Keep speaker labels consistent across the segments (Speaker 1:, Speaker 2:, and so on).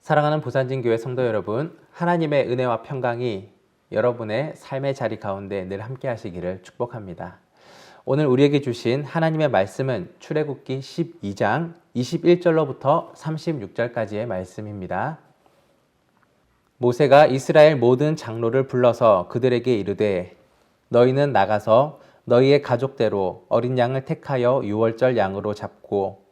Speaker 1: 사랑하는 부산진교회 성도 여러분, 하나님의 은혜와 평강이 여러분의 삶의 자리 가운데 늘 함께 하시기를 축복합니다. 오늘 우리에게 주신 하나님의 말씀은 출애굽기 12장 21절로부터 36절까지의 말씀입니다. 모세가 이스라엘 모든 장로를 불러서 그들에게 이르되 너희는 나가서 너희의 가족대로 어린 양을 택하여 유월절 양으로 잡고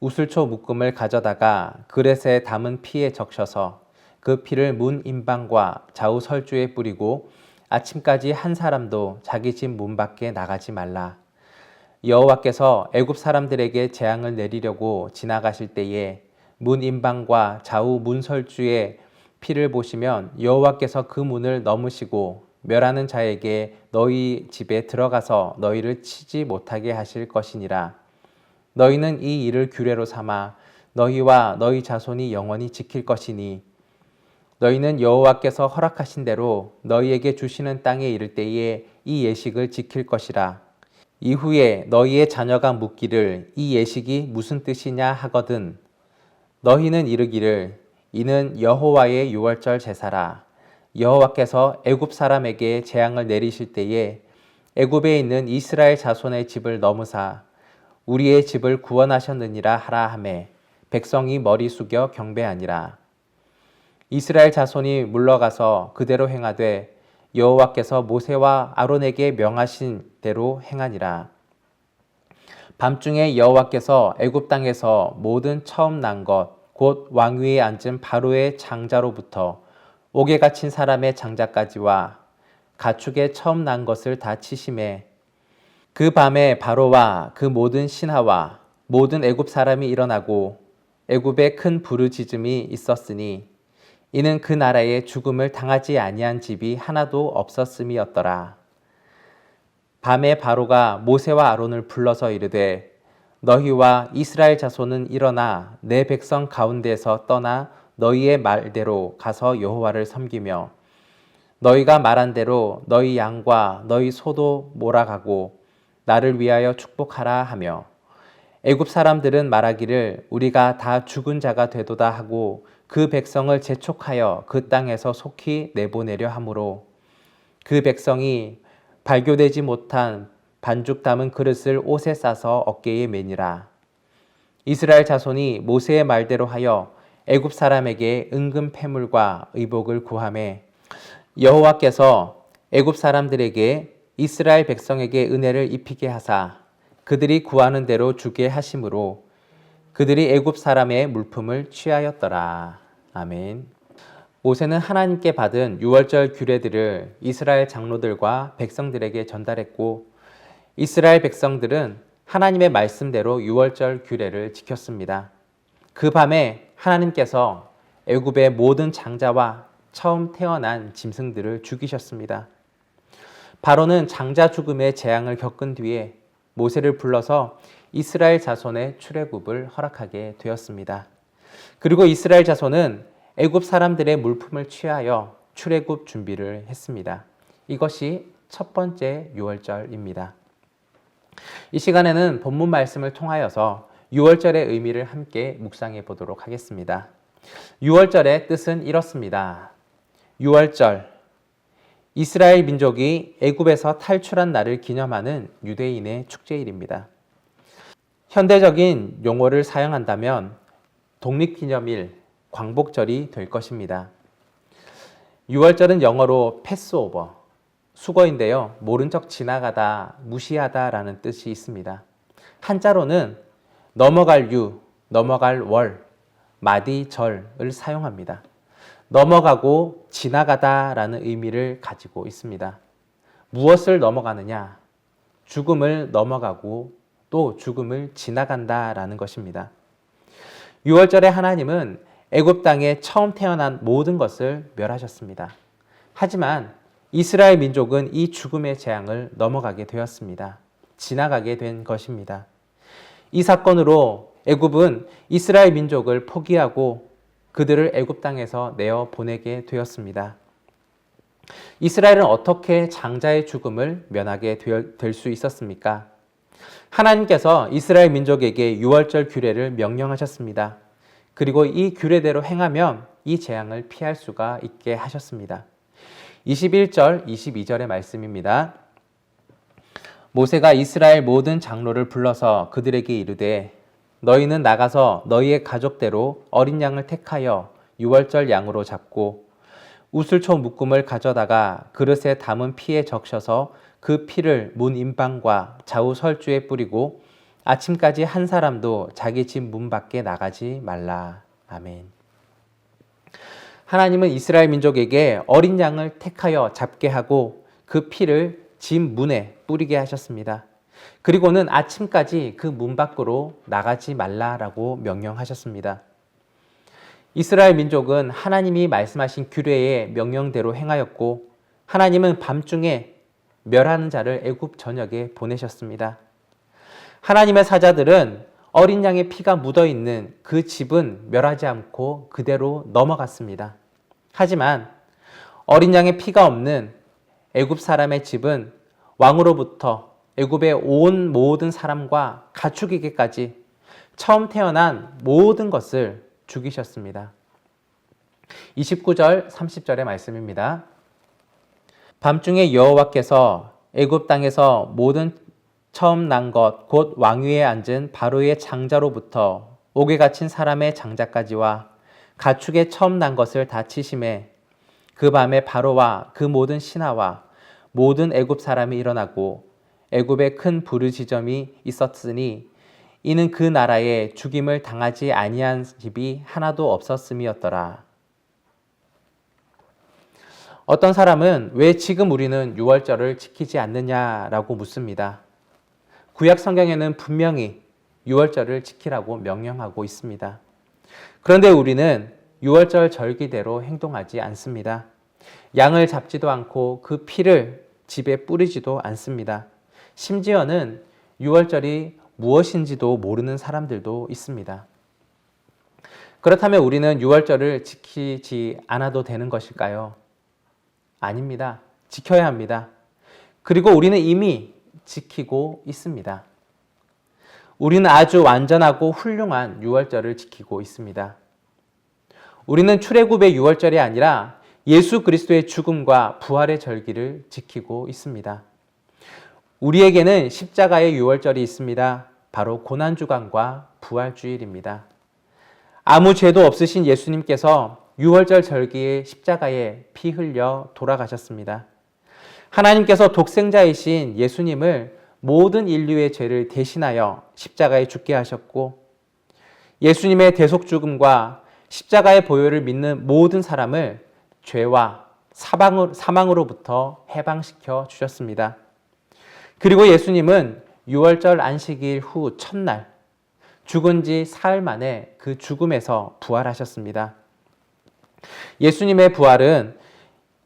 Speaker 1: 우슬초 묶음을 가져다가 그릇에 담은 피에 적셔서 그 피를 문 임방과 좌우 설주에 뿌리고 아침까지 한 사람도 자기 집 문 밖에 나가지 말라. 여호와께서 애굽 사람들에게 재앙을 내리려고 지나가실 때에 문 임방과 좌우 문 설주에 피를 보시면 여호와께서 그 문을 넘으시고 멸하는 자에게 너희 집에 들어가서 너희를 치지 못하게 하실 것이니라. 너희는 이 일을 규례로 삼아 너희와 너희 자손이 영원히 지킬 것이니 너희는 여호와께서 허락하신 대로 너희에게 주시는 땅에 이를 때에 이 예식을 지킬 것이라. 이후에 너희의 자녀가 묻기를 이 예식이 무슨 뜻이냐 하거든 너희는 이르기를 이는 여호와의 유월절 제사라. 여호와께서 애굽 사람에게 재앙을 내리실 때에 애굽에 있는 이스라엘 자손의 집을 넘으사 우리의 집을 구원하셨느니라 하라 하매 백성이 머리 숙여 경배하니라. 이스라엘 자손이 물러가서 그대로 행하되 여호와께서 모세와 아론에게 명하신 대로 행하니라. 밤중에 여호와께서 애굽 땅에서 모든 처음 난 것 곧 왕위에 앉은 바로의 장자로부터 옥에 갇힌 사람의 장자까지와 가축의 처음 난 것을 다 치심에 그 밤에 바로와 그 모든 신하와 모든 애굽 사람이 일어나고 애굽에 큰 부르짖음이 있었으니 이는 그 나라에 죽음을 당하지 아니한 집이 하나도 없었음이었더라. 밤에 바로가 모세와 아론을 불러서 이르되 너희와 이스라엘 자손은 일어나 내 백성 가운데서 떠나 너희의 말대로 가서 여호와를 섬기며 너희가 말한 대로 너희 양과 너희 소도 몰아가고 나를 위하여 축복하라 하며 애굽 사람들은 말하기를 우리가 다 죽은 자가 되도다 하고 그 백성을 재촉하여 그 땅에서 속히 내보내려 하므로 그 백성이 발교되지 못한 반죽 담은 그릇을 옷에 싸서 어깨에 매니라. 이스라엘 자손이 모세의 말대로 하여 애굽 사람에게 은금 패물과 의복을 구하매 여호와께서 애굽 사람들에게 이스라엘 백성에게 은혜를 입히게 하사 그들이 구하는 대로 주게 하심으로 그들이 애굽 사람의 물품을 취하였더라. 아멘. 모세는 하나님께 받은 유월절 규례들을 이스라엘 장로들과 백성들에게 전달했고 이스라엘 백성들은 하나님의 말씀대로 유월절 규례를 지켰습니다. 그 밤에 하나님께서 애굽의 모든 장자와 처음 태어난 짐승들을 죽이셨습니다. 바로는 장자 죽음의 재앙을 겪은 뒤에 모세를 불러서 이스라엘 자손의 출애굽을 허락하게 되었습니다. 그리고 이스라엘 자손은 애굽 사람들의 물품을 취하여 출애굽 준비를 했습니다. 이것이 첫 번째 유월절입니다. 이 시간에는 본문 말씀을 통하여서 유월절의 의미를 함께 묵상해 보도록 하겠습니다. 유월절의 뜻은 이렇습니다. 유월절, 이스라엘 민족이 애굽에서 탈출한 날을 기념하는 유대인의 축제일입니다. 현대적인 용어를 사용한다면 독립기념일, 광복절이 될 것입니다. 유월절은 영어로 패스오버, 수거인데요. 모른 척 지나가다, 무시하다라는 뜻이 있습니다. 한자로는 넘어갈 유, 넘어갈 월, 마디절을 사용합니다. 넘어가고 지나가다라는 의미를 가지고 있습니다. 무엇을 넘어가느냐? 죽음을 넘어가고 또 죽음을 지나간다라는 것입니다. 유월절에 하나님은 애굽 땅에 처음 태어난 모든 것을 멸하셨습니다. 하지만 이스라엘 민족은 이 죽음의 재앙을 넘어가게 되었습니다. 지나가게 된 것입니다. 이 사건으로 애굽은 이스라엘 민족을 포기하고 그들을 애굽 땅에서 내어 보내게 되었습니다. 이스라엘은 어떻게 장자의 죽음을 면하게 될 수 있었습니까? 하나님께서 이스라엘 민족에게 유월절 규례를 명령하셨습니다. 그리고 이 규례대로 행하면 이 재앙을 피할 수가 있게 하셨습니다. 21절, 22절의 말씀입니다. 모세가 이스라엘 모든 장로를 불러서 그들에게 이르되 너희는 나가서 너희의 가족대로 어린 양을 택하여 유월절 양으로 잡고 우슬초 묶음을 가져다가 그릇에 담은 피에 적셔서 그 피를 문 임방과 좌우 설주에 뿌리고 아침까지 한 사람도 자기 집 문 밖에 나가지 말라. 아멘. 하나님은 이스라엘 민족에게 어린 양을 택하여 잡게 하고 그 피를 집 문에 뿌리게 하셨습니다. 그리고는 아침까지 그 문 밖으로 나가지 말라라고 명령하셨습니다. 이스라엘 민족은 하나님이 말씀하신 규례의 명령대로 행하였고 하나님은 밤중에 멸하는 자를 애굽 전역에 보내셨습니다. 하나님의 사자들은 어린 양의 피가 묻어있는 그 집은 멸하지 않고 그대로 넘어갔습니다. 하지만 어린 양의 피가 없는 애굽 사람의 집은 왕으로부터 애굽의 온 모든 사람과 가축에게까지 처음 태어난 모든 것을 죽이셨습니다. 29절, 30절의 말씀입니다. 밤중에 여호와께서 애굽 땅에서 모든 처음 난 것 곧 왕위에 앉은 바로의 장자로부터 옥에 갇힌 사람의 장자까지와 가축의 처음 난 것을 다 치심에 그 밤에 바로와 그 모든 신하와 모든 애굽 사람이 일어나고 애굽에 큰 부르짖음이 있었으니 이는 그 나라에 죽임을 당하지 아니한 집이 하나도 없었음이었더라. 어떤 사람은 왜 지금 우리는 유월절을 지키지 않느냐라고 묻습니다. 구약 성경에는 분명히 유월절을 지키라고 명령하고 있습니다. 그런데 우리는 유월절 절기대로 행동하지 않습니다. 양을 잡지도 않고 그 피를 집에 뿌리지도 않습니다. 심지어는 유월절이 무엇인지도 모르는 사람들도 있습니다. 그렇다면 우리는 유월절을 지키지 않아도 되는 것일까요? 아닙니다. 지켜야 합니다. 그리고 우리는 이미 지키고 있습니다. 우리는 아주 완전하고 훌륭한 유월절을 지키고 있습니다. 우리는 출애굽의 유월절이 아니라 예수 그리스도의 죽음과 부활의 절기를 지키고 있습니다. 우리에게는 십자가의 유월절이 있습니다. 바로 고난주간과 부활주일입니다. 아무 죄도 없으신 예수님께서 유월절 절기에 십자가에 피 흘려 돌아가셨습니다. 하나님께서 독생자이신 예수님을 모든 인류의 죄를 대신하여 십자가에 죽게 하셨고 예수님의 대속 죽음과 십자가의 보혈을 믿는 모든 사람을 죄와 사망으로부터 해방시켜 주셨습니다. 그리고 예수님은 유월절 안식일 후 첫날 죽은 지 사흘 만에 그 죽음에서 부활하셨습니다. 예수님의 부활은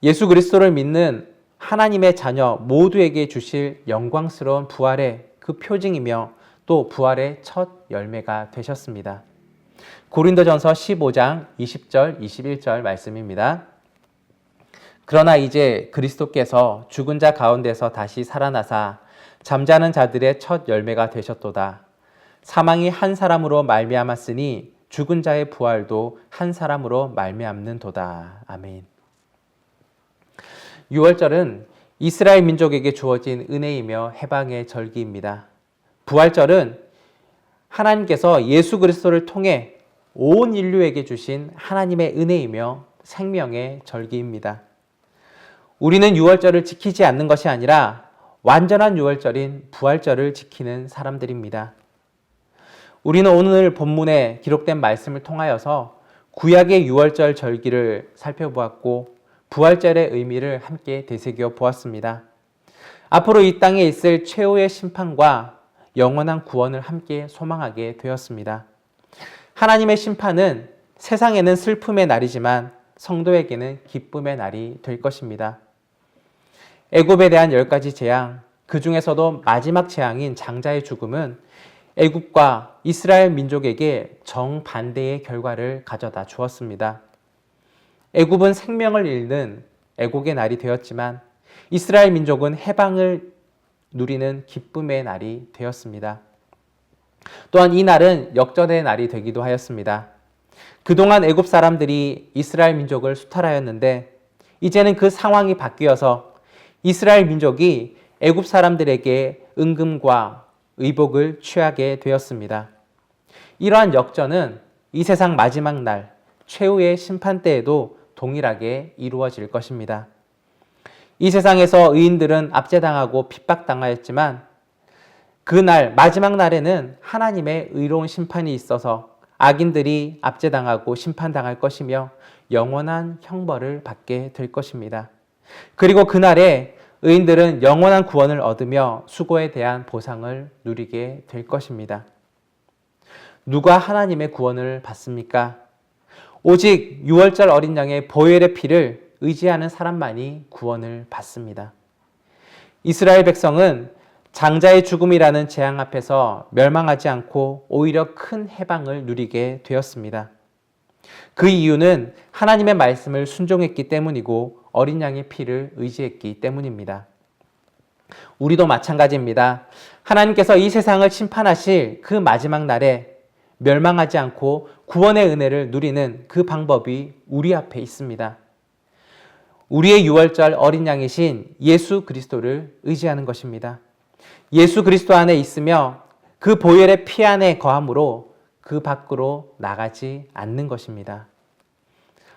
Speaker 1: 예수 그리스도를 믿는 하나님의 자녀 모두에게 주실 영광스러운 부활의 그 표징이며 또 부활의 첫 열매가 되셨습니다. 고린도전서 15장 20절 21절 말씀입니다. 그러나 이제 그리스도께서 죽은 자 가운데서 다시 살아나사 잠자는 자들의 첫 열매가 되셨도다. 사망이 한 사람으로 말미암았으니 죽은 자의 부활도 한 사람으로 말미암는도다. 아멘. 유월절은 이스라엘 민족에게 주어진 은혜이며 해방의 절기입니다. 부활절은 하나님께서 예수 그리스도를 통해 온 인류에게 주신 하나님의 은혜이며 생명의 절기입니다. 우리는 유월절을 지키지 않는 것이 아니라 완전한 유월절인 부활절을 지키는 사람들입니다. 우리는 오늘 본문에 기록된 말씀을 통하여서 구약의 유월절 절기를 살펴보았고 부활절의 의미를 함께 되새겨 보았습니다. 앞으로 이 땅에 있을 최후의 심판과 영원한 구원을 함께 소망하게 되었습니다. 하나님의 심판은 세상에는 슬픔의 날이지만 성도에게는 기쁨의 날이 될 것입니다. 애굽에 대한 10가지 재앙, 그 중에서도 마지막 재앙인 장자의 죽음은 애굽과 이스라엘 민족에게 정반대의 결과를 가져다 주었습니다. 애굽은 생명을 잃는 애곡의 날이 되었지만 이스라엘 민족은 해방을 누리는 기쁨의 날이 되었습니다. 또한 이 날은 역전의 날이 되기도 하였습니다. 그동안 애굽 사람들이 이스라엘 민족을 수탈하였는데 이제는 그 상황이 바뀌어서 이스라엘 민족이 애굽 사람들에게 은금과 의복을 취하게 되었습니다. 이러한 역전은 이 세상 마지막 날 최후의 심판 때에도 동일하게 이루어질 것입니다. 이 세상에서 의인들은 압제당하고 핍박당하였지만 그날 마지막 날에는 하나님의 의로운 심판이 있어서 악인들이 압제당하고 심판당할 것이며 영원한 형벌을 받게 될 것입니다. 그리고 그날에 의인들은 영원한 구원을 얻으며 수고에 대한 보상을 누리게 될 것입니다. 누가 하나님의 구원을 받습니까? 오직 유월절 어린 양의 보혈의 피를 의지하는 사람만이 구원을 받습니다. 이스라엘 백성은 장자의 죽음이라는 재앙 앞에서 멸망하지 않고 오히려 큰 해방을 누리게 되었습니다. 그 이유는 하나님의 말씀을 순종했기 때문이고 어린 양의 피를 의지했기 때문입니다. 우리도 마찬가지입니다. 하나님께서 이 세상을 심판하실 그 마지막 날에 멸망하지 않고 구원의 은혜를 누리는 그 방법이 우리 앞에 있습니다. 우리의 유월절 어린 양이신 예수 그리스도를 의지하는 것입니다. 예수 그리스도 안에 있으며 그 보혈의 피 안에 거함으로 그 밖으로 나가지 않는 것입니다.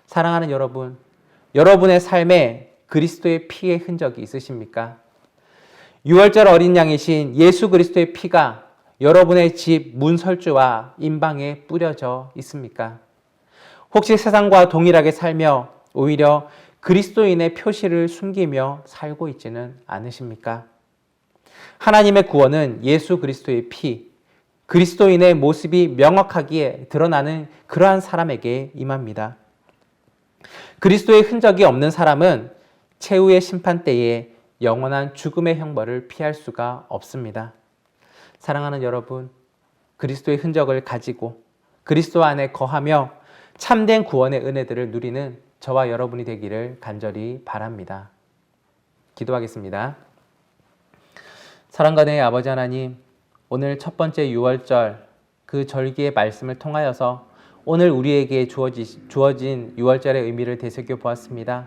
Speaker 1: 사랑하는 여러분, 여러분의 삶에 그리스도의 피의 흔적이 있으십니까? 유월절 어린 양이신 예수 그리스도의 피가 여러분의 집 문설주와 임방에 뿌려져 있습니까? 혹시 세상과 동일하게 살며 오히려 그리스도인의 표시를 숨기며 살고 있지는 않으십니까? 하나님의 구원은 예수 그리스도의 피, 그리스도인의 모습이 명확하게 드러나는 그러한 사람에게 임합니다. 그리스도의 흔적이 없는 사람은 최후의 심판 때에 영원한 죽음의 형벌을 피할 수가 없습니다. 사랑하는 여러분, 그리스도의 흔적을 가지고 그리스도 안에 거하며 참된 구원의 은혜들을 누리는 저와 여러분이 되기를 간절히 바랍니다. 기도하겠습니다. 사랑과의 아버지 하나님, 오늘 첫 번째 유월절 그 절기의 말씀을 통하여서 오늘 우리에게 주어진 유월절의 의미를 되새겨 보았습니다.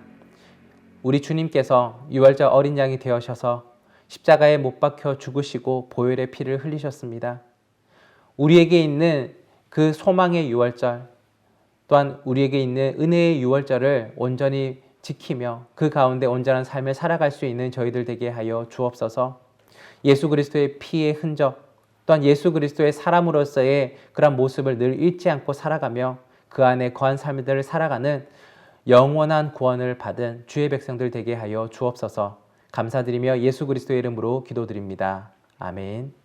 Speaker 1: 우리 주님께서 유월절 어린 양이 되어셔서 십자가에 못 박혀 죽으시고 보혈의 피를 흘리셨습니다. 우리에게 있는 그 소망의 유월절, 또한 우리에게 있는 은혜의 유월절을 온전히 지키며 그 가운데 온전한 삶을 살아갈 수 있는 저희들 되게 하여 주옵소서. 예수 그리스도의 피의 흔적, 또한 예수 그리스도의 사람으로서의 그런 모습을 늘 잃지 않고 살아가며 그 안에 거한 삶들을 살아가는 영원한 구원을 받은 주의 백성들 되게 하여 주옵소서. 감사드리며 예수 그리스도의 이름으로 기도드립니다. 아멘.